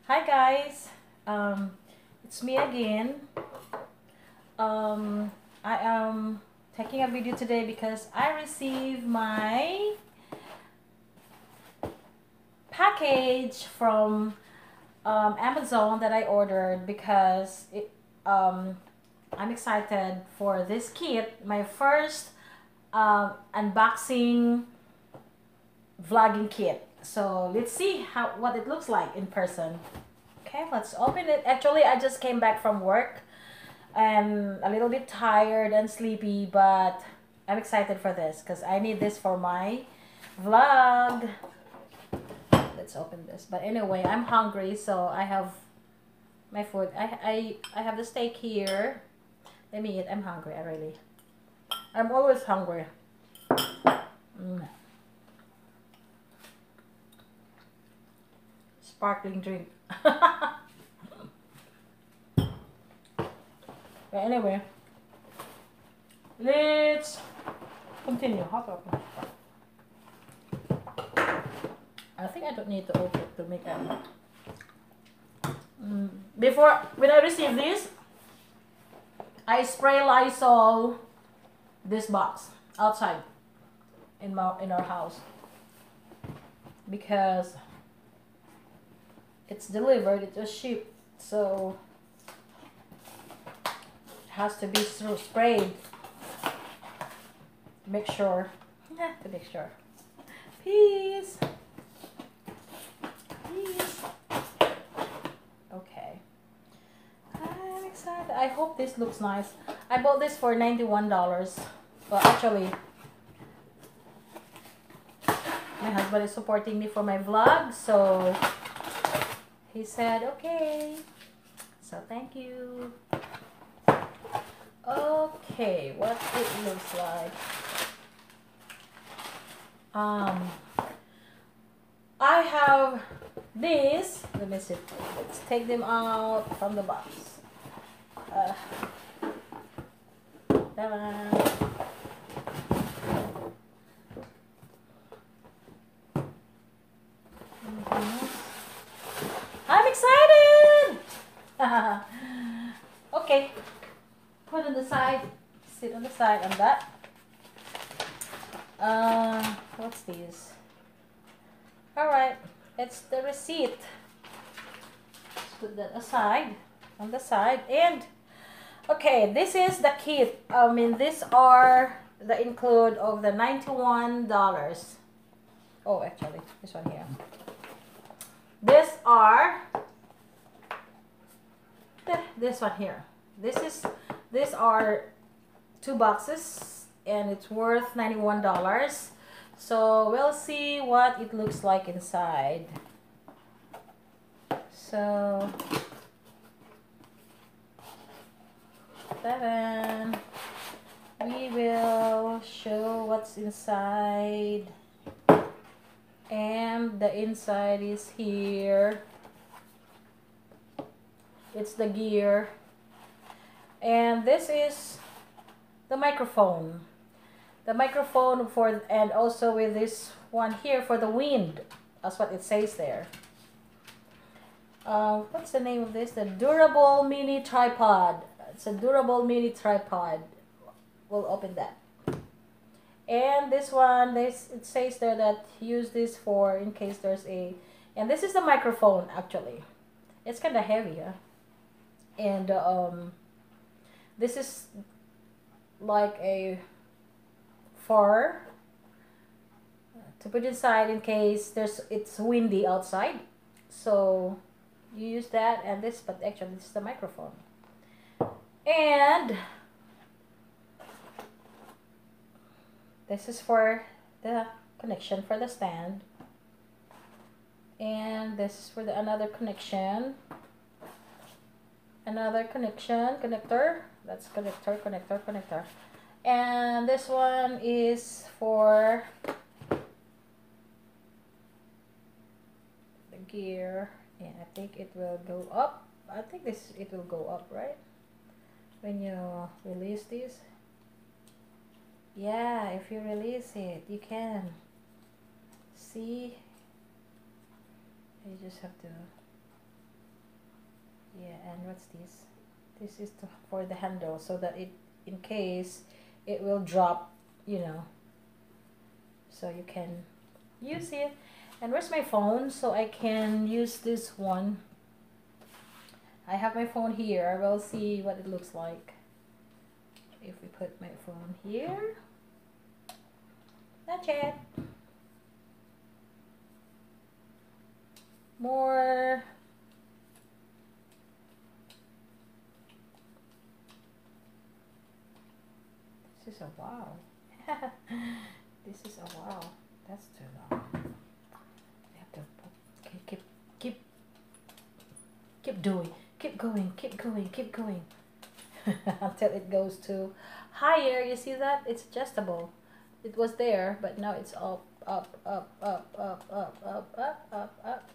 Hi guys, it's me again. I am taking a video today because I received my package from Amazon that I ordered because I'm excited for this kit, my first unboxing vlogging kit. So let's see what it looks like in person. Okay, let's open it. Actually, I just came back from work and a little bit tired and sleepy, but I'm excited for this because I need this for my vlog. Let's open this. But anyway, I'm hungry, so I have my food. I have the steak here. Let me eat. I'm hungry. I'm always hungry. Sparkling drink. But anyway, let's continue. Hot open. I think I don't need to open it to make a. Before, when I received this, I spray Lysol this box outside in our house because it's delivered, it was shipped, so it has to be sprayed to make sure. Peace. Okay, I'm excited. I hope this looks nice. I bought this for $91. Well, actually, my husband is supporting me for my vlog, so he said okay, so thank you. Okay, what it looks like. I have this. Let me see. Let's take them out from the box. I'm excited! Okay, put on the side, sit on the side on that. What's this? Alright, it's the receipt. Let's put that aside, on the side. And, okay, this is the kit. These are the include of the $91. Oh, actually, this one here. These are this one here. These are 2 boxes and it's worth $91. So we'll see what it looks like inside. So we will show what's inside. And the inside is here. It's the gear. And this is the microphone. The microphone for, and also with this one here for the wind. That's what it says there. What's the name of this? The durable mini tripod. It's a durable mini tripod. We'll open that. And this one, it says there that use this for in case there's a, and this is the microphone actually. It's kind of heavy, huh? And this is like a fur to put inside in case it's windy outside. So you use that and this, but actually this is the microphone. And this is for the connection for the stand. And this is for the another connection. Another connector. That's connector. And this one is for the gear. And I think it will go up. I think it will go up, right? When you release this. Yeah, if you release it, you can see. You just have to Yeah, and what's this? This is for the handle, so that it, in case it will drop, you know, so you can use it. And where's my phone? So I can use this one. I have my phone here. We'll see what it looks like if we put my phone here. Not yet. More. This is a wow. This is a wow. That's too long. We have to keep doing. Keep going. Keep going. Keep going. Until it goes to higher. You see that? It's adjustable. It was there, but now it's up, up, up, up, up, up, up, up, up, up.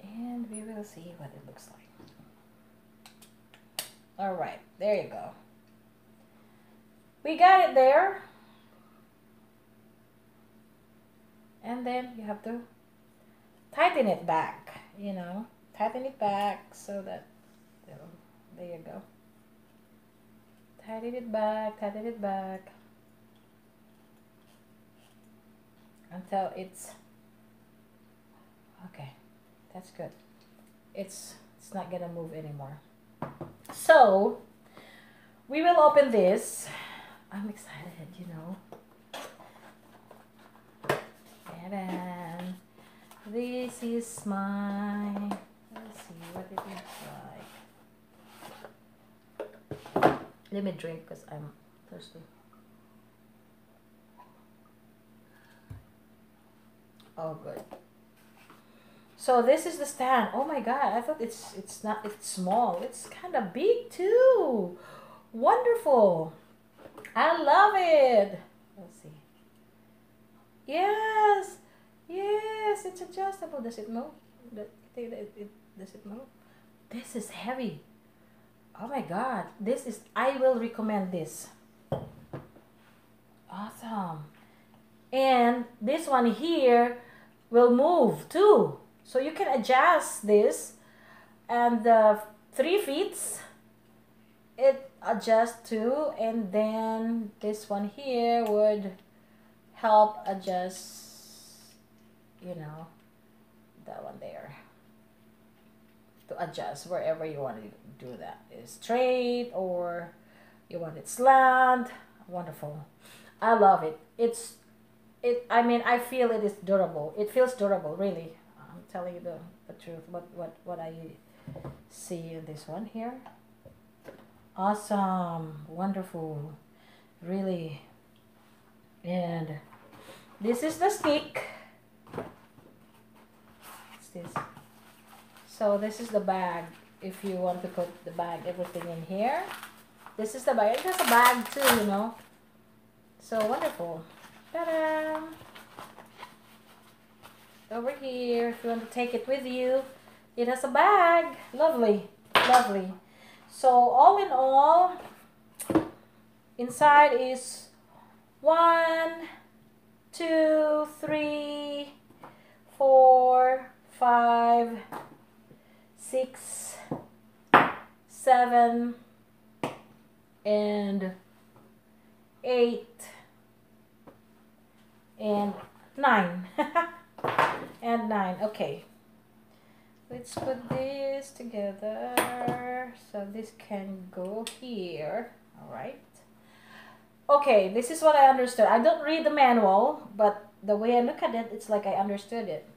And we will see what it looks like. All right, there you go. We got it there. And then you have to tighten it back, you know. Tighten it back so that, there you go. Tighten it back, tighten it back. Until it's, okay, that's good. It's not gonna move anymore. So, we will open this. I'm excited, you know. And then, this is my, let's see what it looks like. Let me drink because I'm thirsty. Oh, good. So this is the stand. Oh my god, I thought it's small. It's kind of big too. Wonderful. I love it. Let's see. Yes. Yes, it's adjustable. Does it move? Does it move? This is heavy. Oh my god. I will recommend this. Awesome. And this one here will move too. So you can adjust this, and the 3 feet it adjusts too, and then this one here would help adjust, you know, that one there, to adjust wherever you want to do that. Is straight or you want it slant. Wonderful. I love it. I mean, I feel it is durable. It feels durable, really. I'm telling you the truth. What I see in this one here. Awesome. Wonderful. Really. And this is the stick. What's this? So this is the bag. If you want to put the bag, everything in here. This is the bag. It has a bag too, you know. So wonderful. Ta-da! Over here, if you want to take it with you, it has a bag. Lovely, lovely. So all in all, inside is 1, 2, 3, 4, 5, 6, 7, and 8, and 9. And 9. Okay, let's put this together so this can go here. All right. Okay, this is what I understood. I don't read the manual, but the way I look at it, it's like I understood it.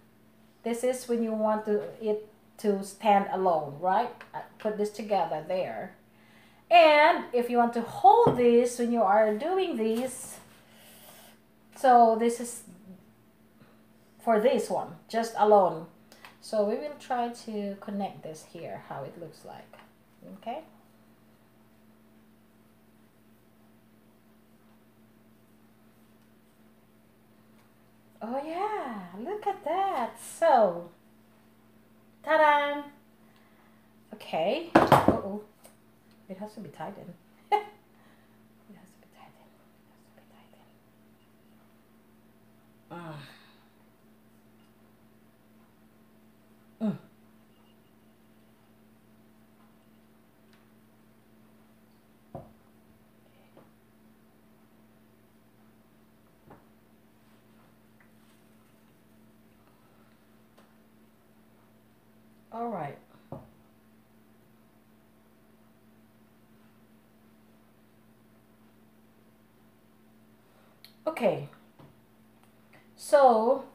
This is when you want it to stand alone, right? I put this together there. And if you want to hold this when you are doing this, so this is for this one, just alone. So we will try to connect this here, how it looks like. Okay. Oh yeah, look at that. So, ta-da! Okay. Uh-oh. It has to be tightened. It has to be tightened. It has to be tightened. All right. Okay. So,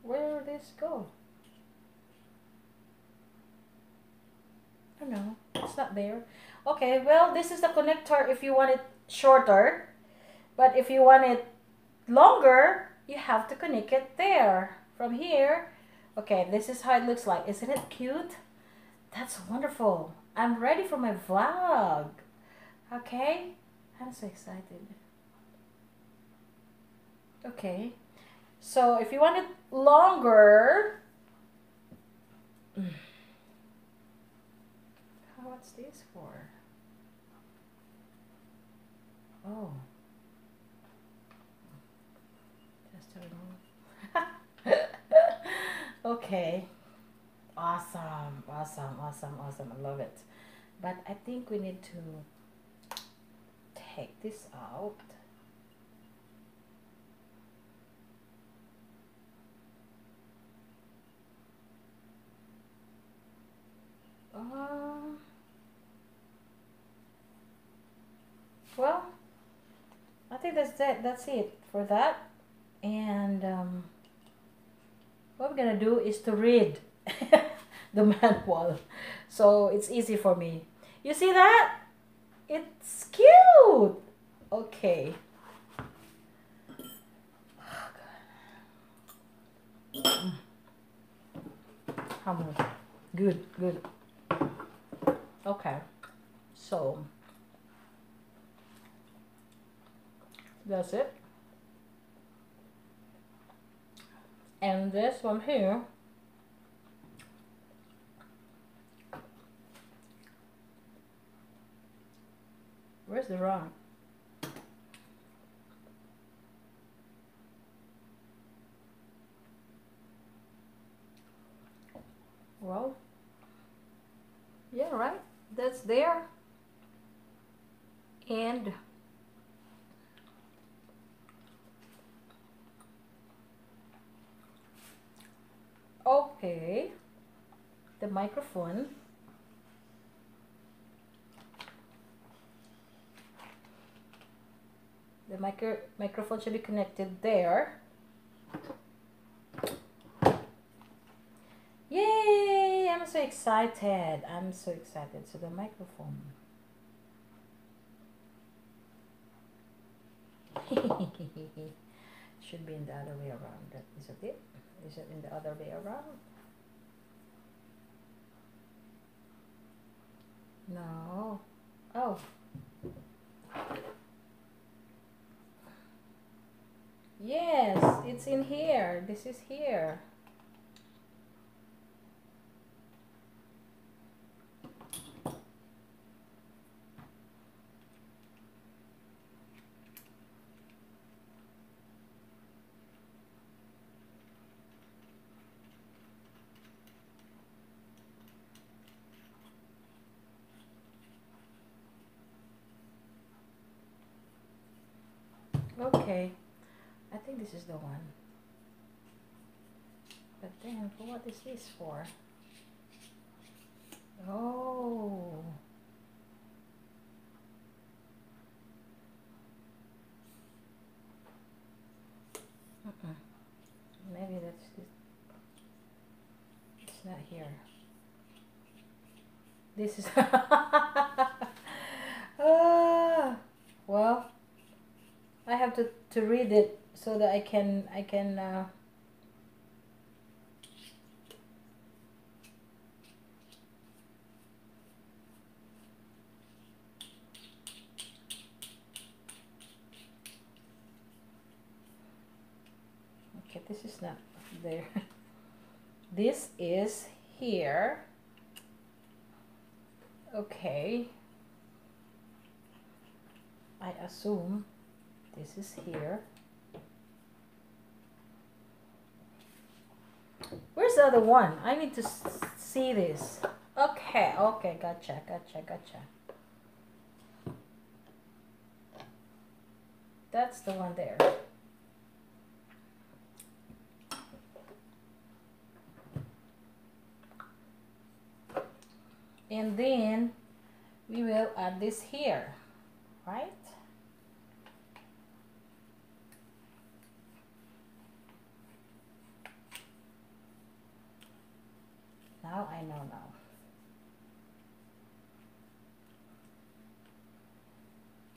where did this go? I don't know. It's not there. Okay, well, this is the connector if you want it shorter. But if you want it longer, you have to connect it there. From here. Okay, this is how it looks like. Isn't it cute? That's wonderful. I'm ready for my vlog. Okay? I'm so excited. Okay. So if you want it longer, what's this for? Oh. Just to remove. Okay. Awesome. Awesome. Awesome. Awesome. I love it. But I think we need to take this out. Well, I think that's it for that. And what we're gonna do is to read the manual, so it's easy for me. You see that? It's cute. Okay. Good, good. Okay, so that's it. And this one here, where's the wrong? Well, yeah, right, that's there. And okay, the microphone. The microphone should be connected there. Yay! I'm so excited. I'm so excited. So the microphone. Should be in the other way around. Is it? Is it in the other way around? No. Oh. Yes, it's in here. This is here. Okay, I think this is the one. But then, what is this for? Oh. Maybe that's this. It's not here. This is. Well, I have to read it so that I can okay, this is not there. This is here. Okay. I assume this is here. Where's the other one? I need to see this. Okay, okay, gotcha. That's the one there. then we will add this here, right? Now I know now.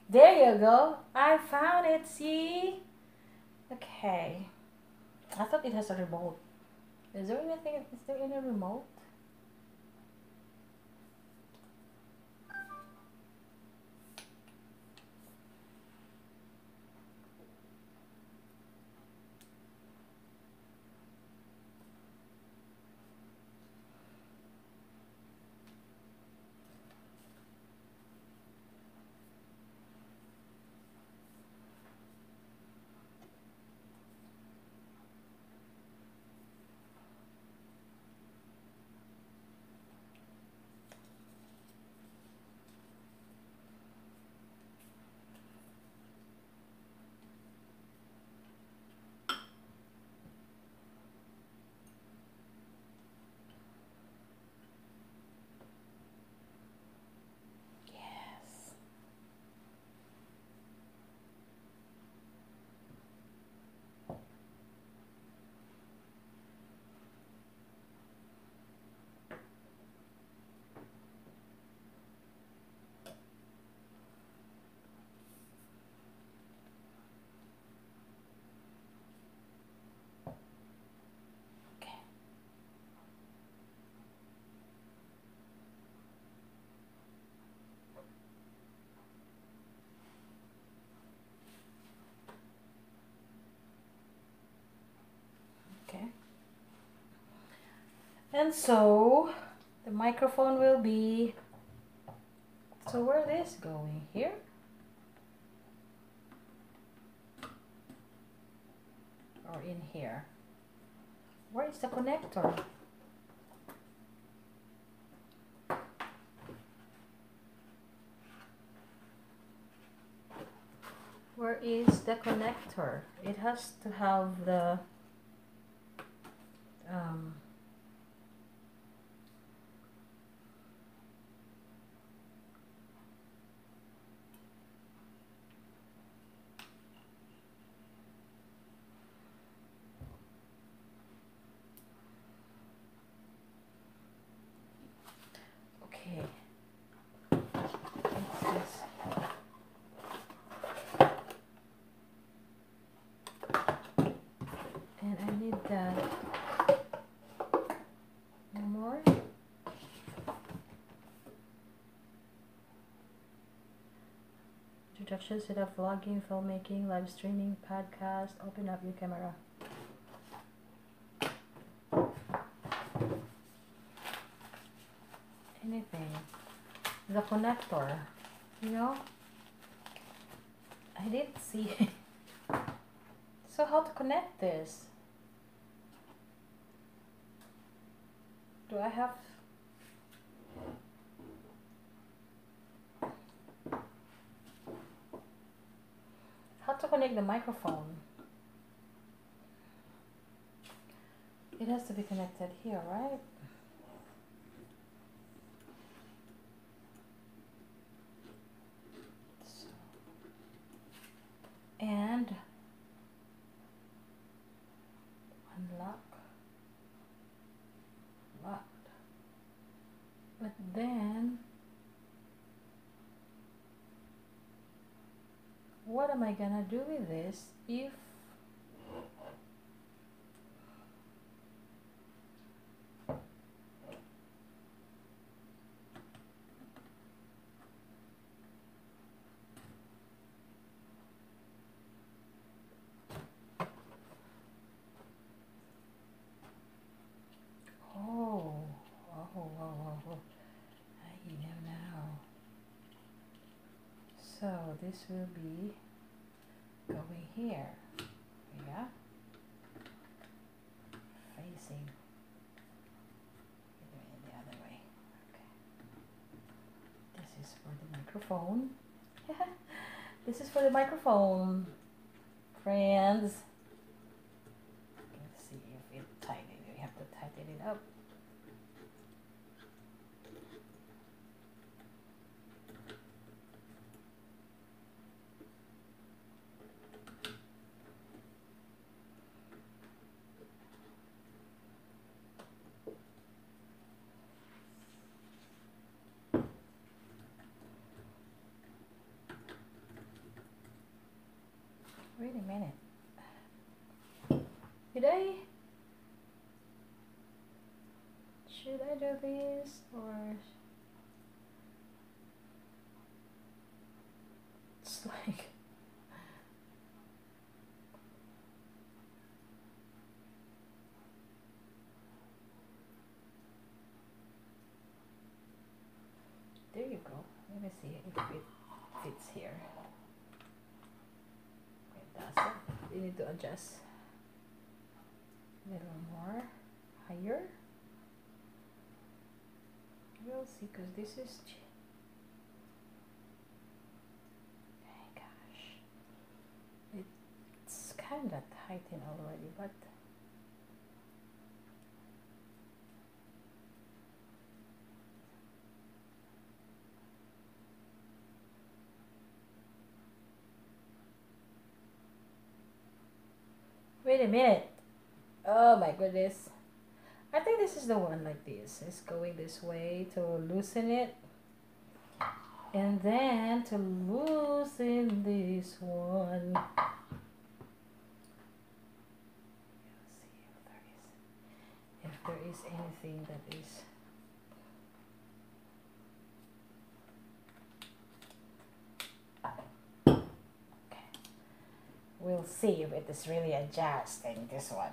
There you go. I found it, see? Okay. I thought it has a remote. Is there anything, is there any remote? Okay. And so the microphone will be, so where is going? Here? Or in here? Where is the connector? Where is the connector? It has to have the okay. What's this? And I need that. One more. Introduction, set up vlogging, filmmaking, live streaming, podcast. Open up your camera. Anything. The connector, you know? I didn't see. So how to connect this? Do I have... How to connect the microphone? It has to be connected here, right? So. And unlock. Locked. But then what am I gonna do with this if I know now. So this will be going here, yeah, facing the other way. Okay. This is for the microphone. This is for the microphone, friends. Let's see if it tighten. We have to tighten it up. should I do this or it's like there you go. Let me see if it fits here. It doesn't. You need to adjust a little more higher. We'll see, because this is oh gosh, it's kind of tightened already, but wait a minute. Oh my goodness. I think this is the one like this. It's going this way to loosen it. And then to loosen this one. Let's see if there is anything that is. Okay. We'll see if it is really adjusting this one.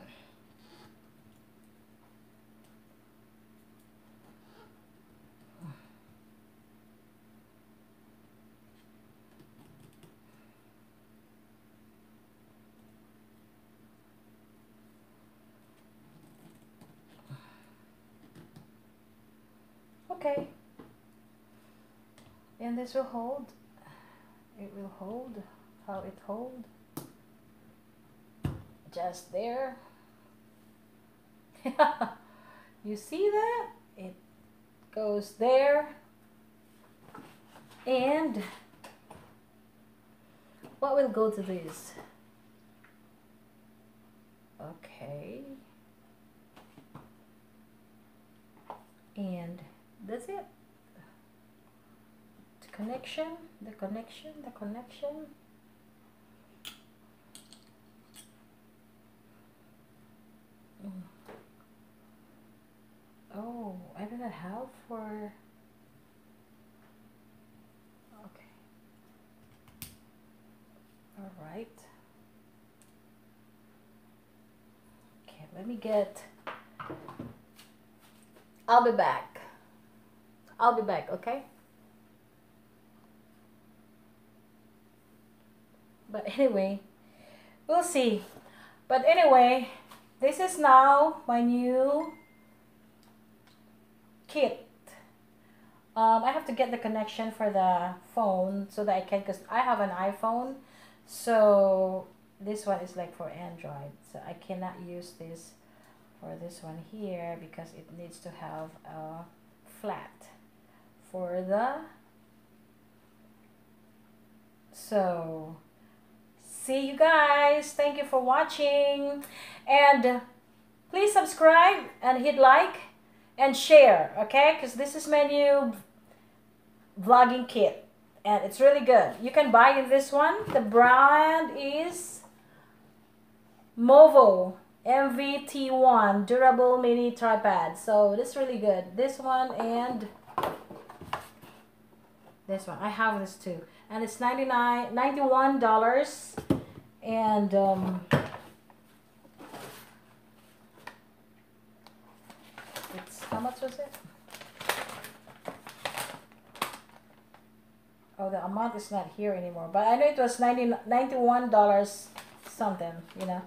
Okay, and this will hold. It will hold how it hold. Just there. You see that? It goes there. And what will go to this? Okay. And that's it. The connection. Oh, I don't know how for. Okay. All right. Okay, let me get. I'll be back. Okay? But anyway, we'll see. But anyway, this is now my new kit. I have to get the connection for the phone so that I can, because I have an iPhone. So this one is like for Android. So I cannot use this for this one here because it needs to have a flat for the. So see you guys. Thank you for watching, and please subscribe and hit like and share, okay? Because this is my new vlogging kit and it's really good. You can buy this one. The brand is MOVO MVT1 durable mini tripod. So this is really good. This one and this one. I have this too. And it's $91. And it's, how much was it? Oh, the amount is not here anymore. But I know it was $91 something, you know.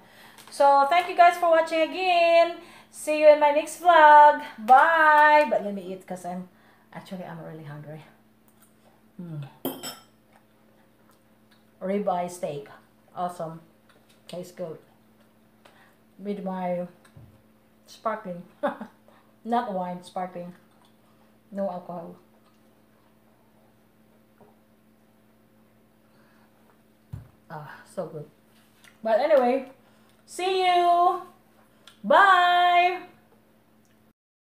So thank you guys for watching again. See you in my next vlog. Bye. But let me eat because I'm really hungry. Ribeye steak. Awesome. Tastes good. With my sparkling. Not wine, sparkling. No alcohol. Ah, so good. But anyway, see you. Bye.